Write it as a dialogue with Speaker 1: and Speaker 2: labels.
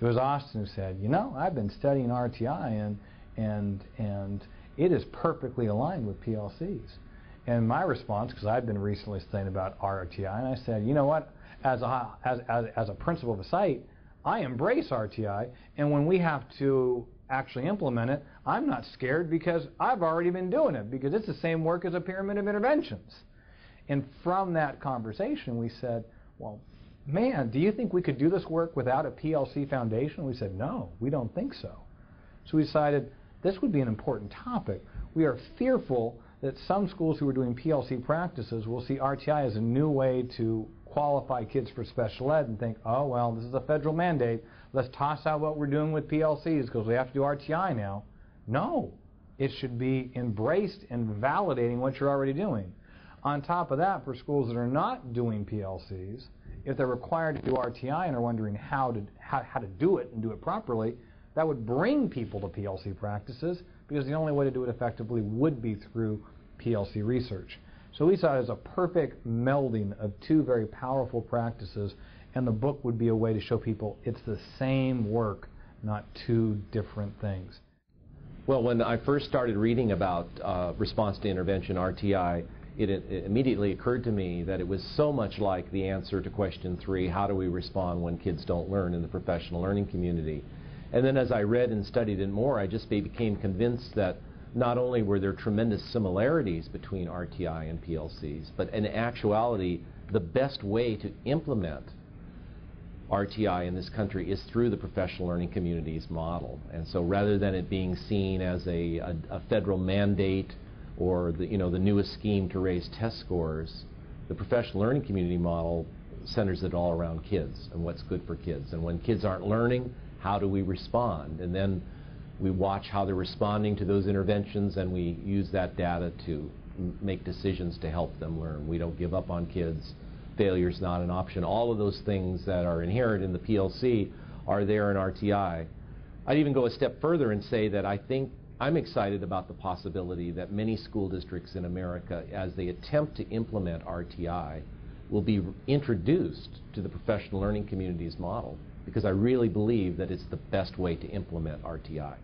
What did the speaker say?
Speaker 1: It was Austin who said, you know, I've been studying RTI and it is perfectly aligned with PLCs. And my response, because I've been recently studying about RTI, and I said, you know what, as a principal of a site, I embrace RTI, and when we have to actually implement it, I'm not scared because I've already been doing it, because it's the same work as a pyramid of interventions. And from that conversation, we said, well, man, do you think we could do this work without a PLC foundation? We said, no, we don't think so. So we decided this would be an important topic. We are fearful that some schools who are doing PLC practices will see RTI as a new way to qualify kids for special ed and think, oh, well, this is a federal mandate. Let's toss out what we're doing with PLCs because we have to do RTI now. No, it should be embraced and validating what you're already doing. On top of that, for schools that are not doing PLCs, if they're required to do RTI and are wondering how to do it and do it properly, that would bring people to PLC practices, because the only way to do it effectively would be through PLC research. So we saw it as a perfect melding of two very powerful practices, and the book would be a way to show people it's the same work, not two different things.
Speaker 2: Well, when I first started reading about response to intervention, RTI, it immediately occurred to me that it was so much like the answer to question 3, how do we respond when kids don't learn in the professional learning community? And then as I read and studied it more, I just became convinced that not only were there tremendous similarities between RTI and PLCs, but in actuality, the best way to implement RTI in this country is through the professional learning communities model. And so rather than it being seen as a federal mandate or the newest scheme to raise test scores, the professional learning community model centers it all around kids and what's good for kids. And when kids aren't learning, how do we respond? And then we watch how they're responding to those interventions, and we use that data to make decisions to help them learn. We don't give up on kids. Failure's not an option. All of those things that are inherent in the PLC are there in RTI. I'd even go a step further and say that I think I'm excited about the possibility that many school districts in America, as they attempt to implement RTI, will be introduced to the professional learning communities model, because I really believe that it's the best way to implement RTI.